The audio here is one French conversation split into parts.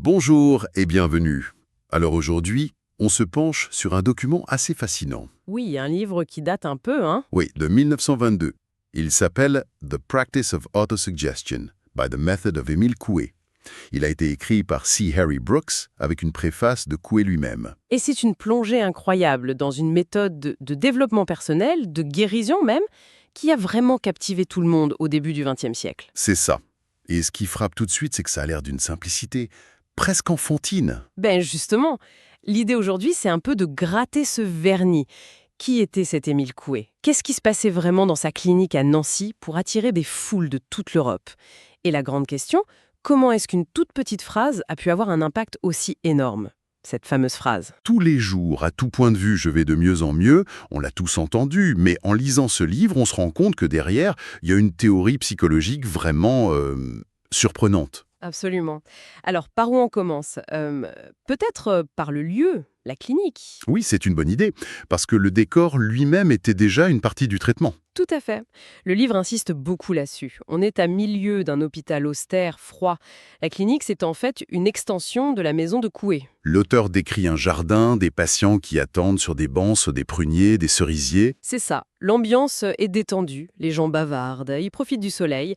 Bonjour et bienvenue. Alors aujourd'hui, on se penche sur un document assez fascinant. Oui, un livre qui date un peu, hein? Oui, de 1922. Il s'appelle The Practice of Autosuggestion by the Method of Émile Coué. Il a été écrit par C. Harry Brooks avec une préface de Coué lui-même. Et c'est une plongée incroyable dans une méthode de développement personnel, de guérison même, qui a vraiment captivé tout le monde au début du XXe siècle. C'est ça. Et ce qui frappe tout de suite, c'est que ça a l'air d'une simplicité presque enfantine. Ben justement, l'idée aujourd'hui, c'est un peu de gratter ce vernis. Qui était cet Émile Coué? Qu'est-ce qui se passait vraiment dans sa clinique à Nancy pour attirer des foules de toute l'Europe? Et la grande question, comment est-ce qu'une toute petite phrase a pu avoir un impact aussi énorme? Cette fameuse phrase. Tous les jours, à tout point de vue, je vais de mieux en mieux, on l'a tous entendu, mais en lisant ce livre, on se rend compte que derrière, il y a une théorie psychologique vraiment surprenante. Absolument. Alors, par où on commence? Peut-être par le lieu, la clinique. Oui, c'est une bonne idée, parce que le décor lui-même était déjà une partie du traitement. Tout à fait. Le livre insiste beaucoup là-dessus. On est à milieu d'un hôpital austère, froid. La clinique, c'est en fait une extension de la maison de Coué. L'auteur décrit un jardin, des patients qui attendent sur des bancs, sur des pruniers, des cerisiers. C'est ça. L'ambiance est détendue, les gens bavardent, ils profitent du soleil.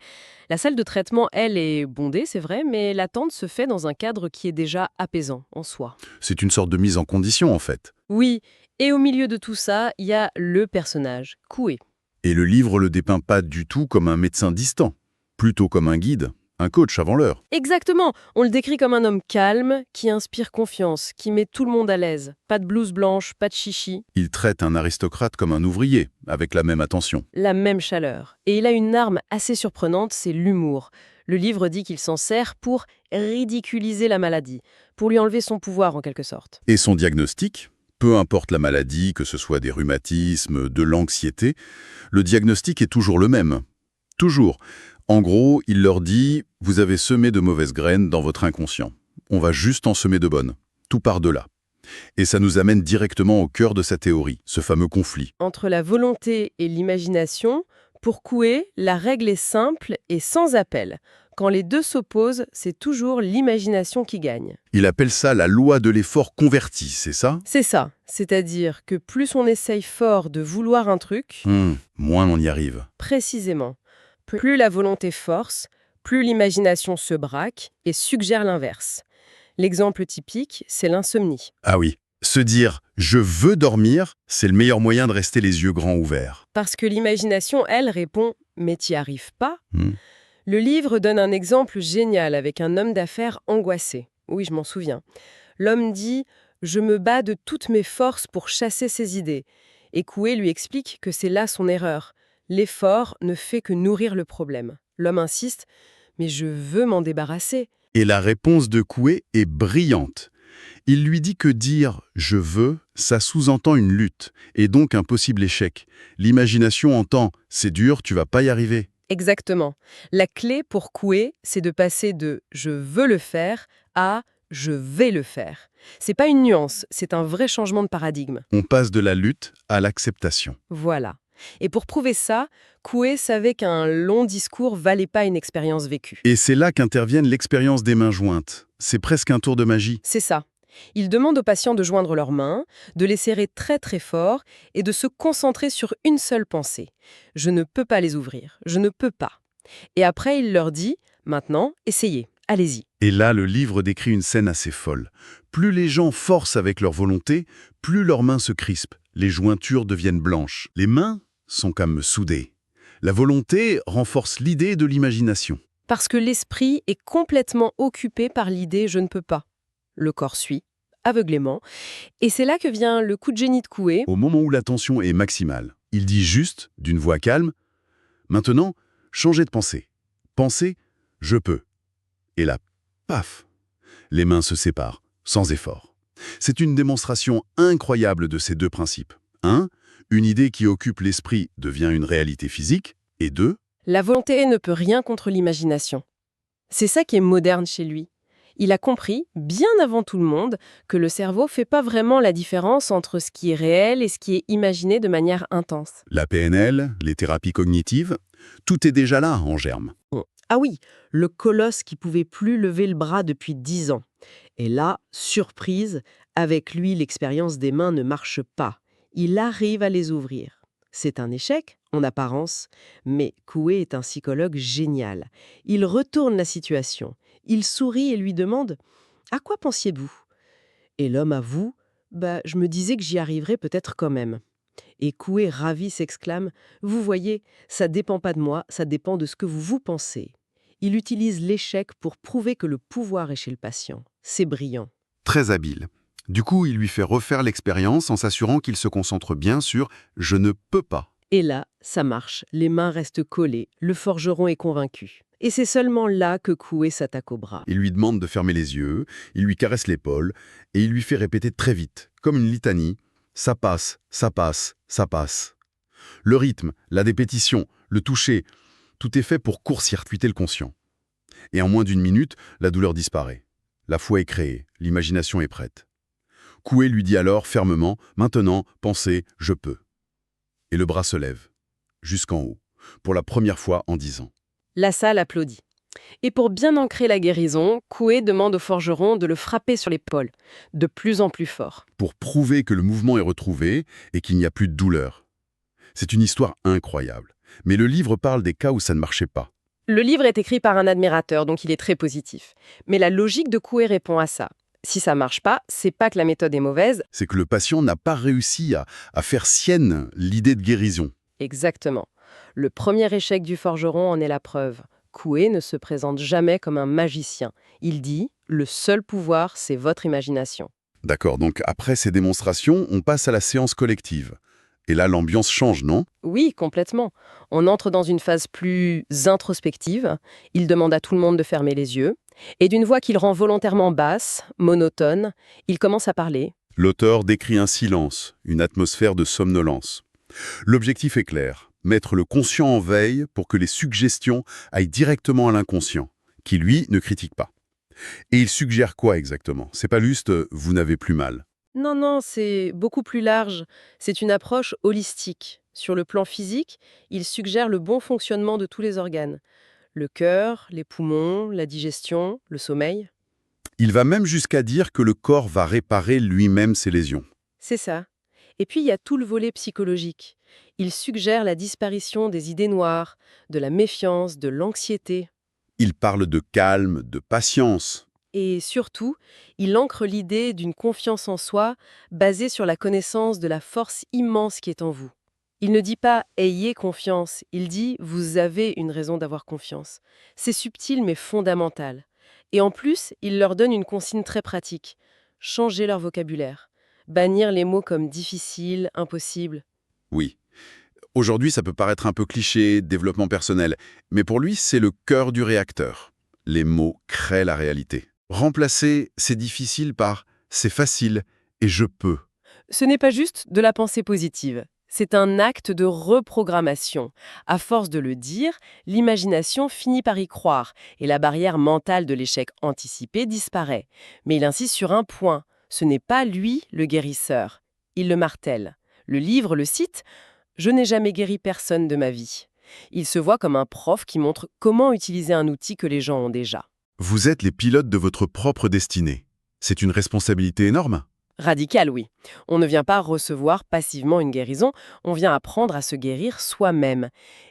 La salle de traitement, elle, est bondée, c'est vrai, mais l'attente se fait dans un cadre qui est déjà apaisant en soi. C'est une sorte de mise en condition, en fait. Oui, et au milieu de tout ça, il y a le personnage, Coué. Et le livre le dépeint pas du tout comme un médecin distant, plutôt comme un guide, un coach avant l'heure. Exactement, on le décrit comme un homme calme, qui inspire confiance, qui met tout le monde à l'aise. Pas de blouse blanche, pas de chichi, Il traite un aristocrate comme un ouvrier, avec la même attention. la même chaleur. Et il a une arme assez surprenante, c'est l'humour. Le livre dit qu'il s'en sert pour ridiculiser la maladie, pour lui enlever son pouvoir en quelque sorte. Et son diagnostic, peu importe la maladie, que ce soit des rhumatismes, de l'anxiété, le diagnostic est toujours le même. Toujours. En gros, il leur dit « Vous avez semé de mauvaises graines dans votre inconscient. On va juste en semer de bonnes. Tout part de là. » Et ça nous amène directement au cœur de sa théorie, ce fameux conflit. Entre la volonté et l'imagination, pour Coué, la règle est simple et sans appel. Quand les deux s'opposent, c'est toujours l'imagination qui gagne. Il appelle ça la loi de l'effort converti, c'est ça? C'est ça, c'est-à-dire que plus on essaye fort de vouloir un truc, Moins on y arrive. précisément, plus la volonté force, plus l'imagination se braque et suggère l'inverse. L'exemple typique, c'est l'insomnie. Ah oui, se dire « je veux dormir », c'est le meilleur moyen de rester les yeux grands ouverts. Parce que l'imagination, elle, répond « mais t'y arrives pas ». Le livre donne un exemple génial avec un homme d'affaires angoissé. Oui, je m'en souviens. L'homme dit « je me bats de toutes mes forces pour chasser ces idées ». Et Coué lui explique que c'est là son erreur. L'effort ne fait que nourrir le problème. L'homme insiste « mais je veux m'en débarrasser ». Et la réponse de Coué est brillante. Il lui dit que dire « je veux », ça sous-entend une lutte, et donc un possible échec. L'imagination entend « c'est dur, tu vas pas y arriver ». Exactement. La clé pour Coué, c'est de passer de « je veux le faire » à « je vais le faire ». C'est pas une nuance, c'est un vrai changement de paradigme. On passe de la lutte à l'acceptation. Voilà. Et pour prouver ça, Coué savait qu'un long discours valait pas une expérience vécue. Et c'est là qu'intervienne l'expérience des mains jointes. C'est presque un tour de magie. C'est ça. Il demande aux patients de joindre leurs mains, de les serrer très très fort et de se concentrer sur une seule pensée. Je ne peux pas les ouvrir, je ne peux pas. Et après, il leur dit « Maintenant, essayez, allez-y ». Et là, le livre décrit une scène assez folle. Plus les gens forcent avec leur volonté, plus leurs mains se crispent. Les jointures deviennent blanches. Les mains sont comme soudées. La volonté renforce l'idée de l'imagination. Parce que l'esprit est complètement occupé par l'idée « je ne peux pas ». Le corps suit, aveuglément. Et c'est là que vient le coup de génie de Coué. Au moment où la tension est maximale, il dit juste, d'une voix calme, « Maintenant, changez de pensée. Pensez, je peux. » Et là, paf, les mains se séparent, sans effort. C'est une démonstration incroyable de ces deux principes. 1. Une idée qui occupe l'esprit devient une réalité physique. Et 2. La volonté ne peut rien contre l'imagination. C'est ça qui est moderne chez lui. Il a compris, bien avant tout le monde, que le cerveau ne fait pas vraiment la différence entre ce qui est réel et ce qui est imaginé de manière intense. La PNL, les thérapies cognitives, tout est déjà là en germe. Ah oui, le colosse qui pouvait plus lever le bras depuis 10 ans. Et là, surprise, avec lui, l'expérience des mains ne marche pas. Il arrive à les ouvrir. C'est un échec, en apparence, mais Coué est un psychologue génial. Il retourne la situation. Il sourit et lui demande « À quoi pensiez-vous » Et l'homme avoue « Bah, je me disais que j'y arriverais peut-être quand même. » Et Coué, ravi, s'exclame « Vous voyez, ça dépend pas de moi, ça dépend de ce que vous pensez. » Il utilise l'échec pour prouver que le pouvoir est chez le patient. C'est brillant. Très habile. Du coup, il lui fait refaire l'expérience en s'assurant qu'il se concentre bien sur « je ne peux pas ». Et là, ça marche. Les mains restent collées. Le forgeron est convaincu. Et c'est seulement là que Coué s'attaque au bras. Il lui demande de fermer les yeux, il lui caresse l'épaule, et il lui fait répéter très vite, comme une litanie, « ça passe, ça passe, ça passe ». Le rythme, la répétition, le toucher, tout est fait pour court-circuiter le conscient. Et en moins d'une minute, la douleur disparaît. La foi est créée, l'imagination est prête. Coué lui dit alors fermement « Maintenant, pensez, je peux ». Et le bras se lève, jusqu'en haut, pour la première fois en 10 ans. La salle applaudit. Et pour bien ancrer la guérison, Coué demande au forgeron de le frapper sur l'épaule, de plus en plus fort. Pour prouver que le mouvement est retrouvé et qu'il n'y a plus de douleur. C'est une histoire incroyable. Mais le livre parle des cas où ça ne marchait pas. Le livre est écrit par un admirateur, donc il est très positif. Mais la logique de Coué répond à ça. Si ça marche pas, c'est pas que la méthode est mauvaise. C'est que le patient n'a pas réussi à faire sienne l'idée de guérison. Exactement. Le premier échec du forgeron en est la preuve. Coué ne se présente jamais comme un magicien. Il dit « le seul pouvoir, c'est votre imagination ». D'accord, donc après ces démonstrations, on passe à la séance collective. Et là, l'ambiance change, non? Oui, complètement. On entre dans une phase plus introspective. Il demande à tout le monde de fermer les yeux. Et d'une voix qu'il rend volontairement basse, monotone, il commence à parler. L'auteur décrit un silence, une atmosphère de somnolence. L'objectif est clair, mettre le conscient en veille pour que les suggestions aillent directement à l'inconscient, qui lui ne critique pas. Et il suggère quoi exactement? C'est pas juste « vous n'avez plus mal ». Non, non, c'est beaucoup plus large. C'est une approche holistique. Sur le plan physique, il suggère le bon fonctionnement de tous les organes. Le cœur, les poumons, la digestion, le sommeil. Il va même jusqu'à dire que le corps va réparer lui-même ses lésions. C'est ça. Et puis il y a tout le volet psychologique. Il suggère la disparition des idées noires, de la méfiance, de l'anxiété. Il parle de calme, de patience. Et surtout, il ancre l'idée d'une confiance en soi basée sur la connaissance de la force immense qui est en vous. Il ne dit pas « ayez confiance », il dit « vous avez une raison d'avoir confiance ». C'est subtil mais fondamental. Et en plus, il leur donne une consigne très pratique. Changer leur vocabulaire. Bannir les mots comme « difficile »,« impossible ». Oui. Aujourd'hui, ça peut paraître un peu cliché, développement personnel, mais pour lui, c'est le cœur du réacteur. Les mots créent la réalité. Remplacer « c'est difficile » par « c'est facile » et « je peux ». Ce n'est pas juste de la pensée positive. C'est un acte de reprogrammation. À force de le dire, l'imagination finit par y croire et la barrière mentale de l'échec anticipé disparaît. Mais il insiste sur un point, ce n'est pas lui le guérisseur. Il le martèle. Le livre le cite « Je n'ai jamais guéri personne de ma vie ». Il se voit comme un prof qui montre comment utiliser un outil que les gens ont déjà. Vous êtes les pilotes de votre propre destinée. C'est une responsabilité énorme. Radical, oui. On ne vient pas recevoir passivement une guérison, on vient apprendre à se guérir soi-même.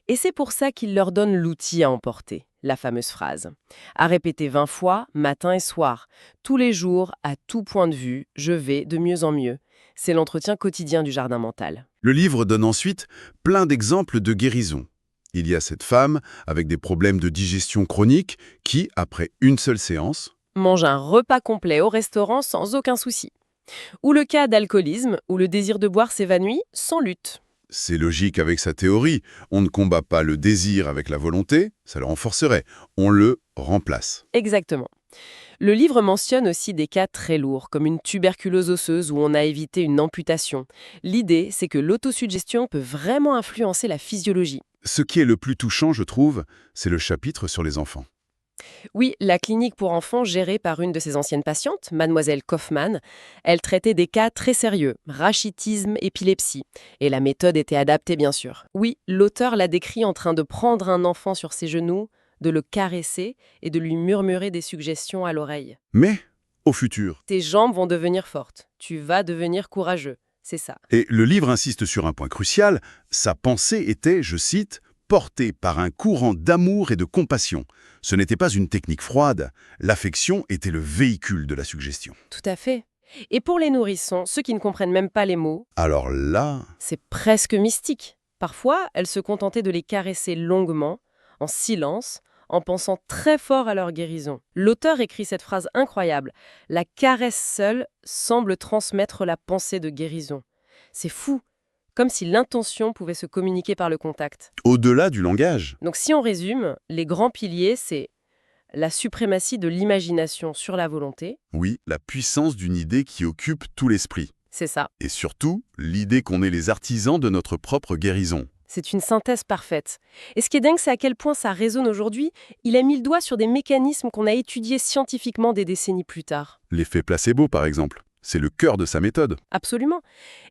Et c'est pour ça qu'il leur donne l'outil à emporter, la fameuse phrase. À répéter 20 fois, matin et soir. Tous les jours, à tout point de vue, je vais de mieux en mieux. C'est l'entretien quotidien du jardin mental. Le livre donne ensuite plein d'exemples de guérison. Il y a cette femme avec des problèmes de digestion chronique qui, après une seule séance, Mange un repas complet au restaurant sans aucun souci. Ou le cas d'alcoolisme, où le désir de boire s'évanouit sans lutte. c'est logique avec sa théorie, on ne combat pas le désir avec la volonté, ça le renforcerait, on le remplace. Exactement. Le livre mentionne aussi des cas très lourds, comme une tuberculose osseuse où on a évité une amputation. L'idée, c'est que l'autosuggestion peut vraiment influencer la physiologie. Ce qui est le plus touchant, je trouve, c'est le chapitre sur les enfants. Oui, la clinique pour enfants gérée par une de ses anciennes patientes, mademoiselle Kaufmann, elle traitait des cas très sérieux, rachitisme, épilepsie. Et la méthode était adaptée, bien sûr. Oui, l'auteur l'a décrit en train de prendre un enfant sur ses genoux, de le caresser et de lui murmurer des suggestions à l'oreille. Mais, au futur. Tes jambes vont devenir fortes. Tu vas devenir courageux. C'est ça. Et le livre insiste sur un point crucial. Sa pensée était, je cite, « portée par un courant d'amour et de compassion ». Ce n'était pas une technique froide. L'affection était le véhicule de la suggestion. Tout à fait. Et pour les nourrissons, ceux qui ne comprennent même pas les mots, Alors là, c'est presque mystique. Parfois, elles se contentaient de les caresser longuement, en silence, en pensant très fort à leur guérison. L'auteur écrit cette phrase incroyable. « La caresse seule semble transmettre la pensée de guérison ». C'est fou, comme si l'intention pouvait se communiquer par le contact. au-delà du langage. Donc si on résume, les grands piliers, c'est la suprématie de l'imagination sur la volonté, Oui, la puissance d'une idée qui occupe tout l'esprit. c'est ça. Et surtout, l'idée qu'on est les artisans de notre propre guérison. C'est une synthèse parfaite. Et ce qui est dingue, c'est à quel point ça résonne aujourd'hui. Il a mis le doigt sur des mécanismes qu'on a étudiés scientifiquement des décennies plus tard. L'effet placebo, par exemple. C'est le cœur de sa méthode. Absolument.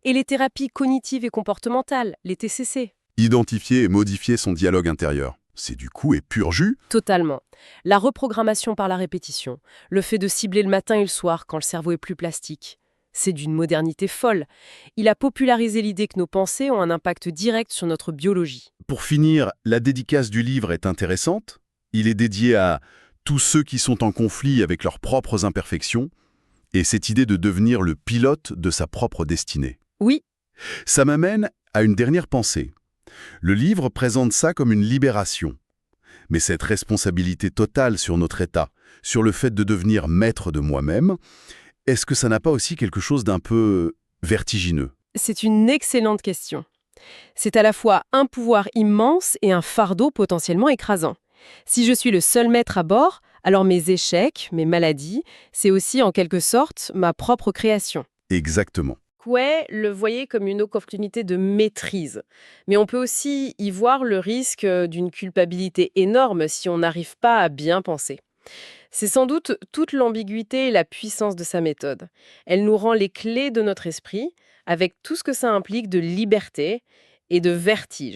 Et les thérapies cognitives et comportementales, les TCC. Identifier et modifier son dialogue intérieur. C'est du coup et pur jus. Totalement. La reprogrammation par la répétition, le fait de cibler le matin et le soir quand le cerveau est plus plastique. C'est d'une modernité folle. Il a popularisé l'idée que nos pensées ont un impact direct sur notre biologie. Pour finir, la dédicace du livre est intéressante. Il est dédié à tous ceux qui sont en conflit avec leurs propres imperfections et cette idée de devenir le pilote de sa propre destinée. Oui, Ça m'amène à une dernière pensée. Le livre présente ça comme une libération. Mais cette responsabilité totale sur notre état, sur le fait de devenir maître de moi-même, est-ce que ça n'a pas aussi quelque chose d'un peu vertigineux? c'est une excellente question. C'est à la fois un pouvoir immense et un fardeau potentiellement écrasant. Si je suis le seul maître à bord, alors mes échecs, mes maladies, c'est aussi en quelque sorte ma propre création. Exactement. Coué le voyait comme une opportunité de maîtrise. Mais on peut aussi y voir le risque d'une culpabilité énorme si on n'arrive pas à bien penser. C'est sans doute toute l'ambiguïté et la puissance de sa méthode. Elle nous rend les clés de notre esprit, avec tout ce que ça implique de liberté et de vertige.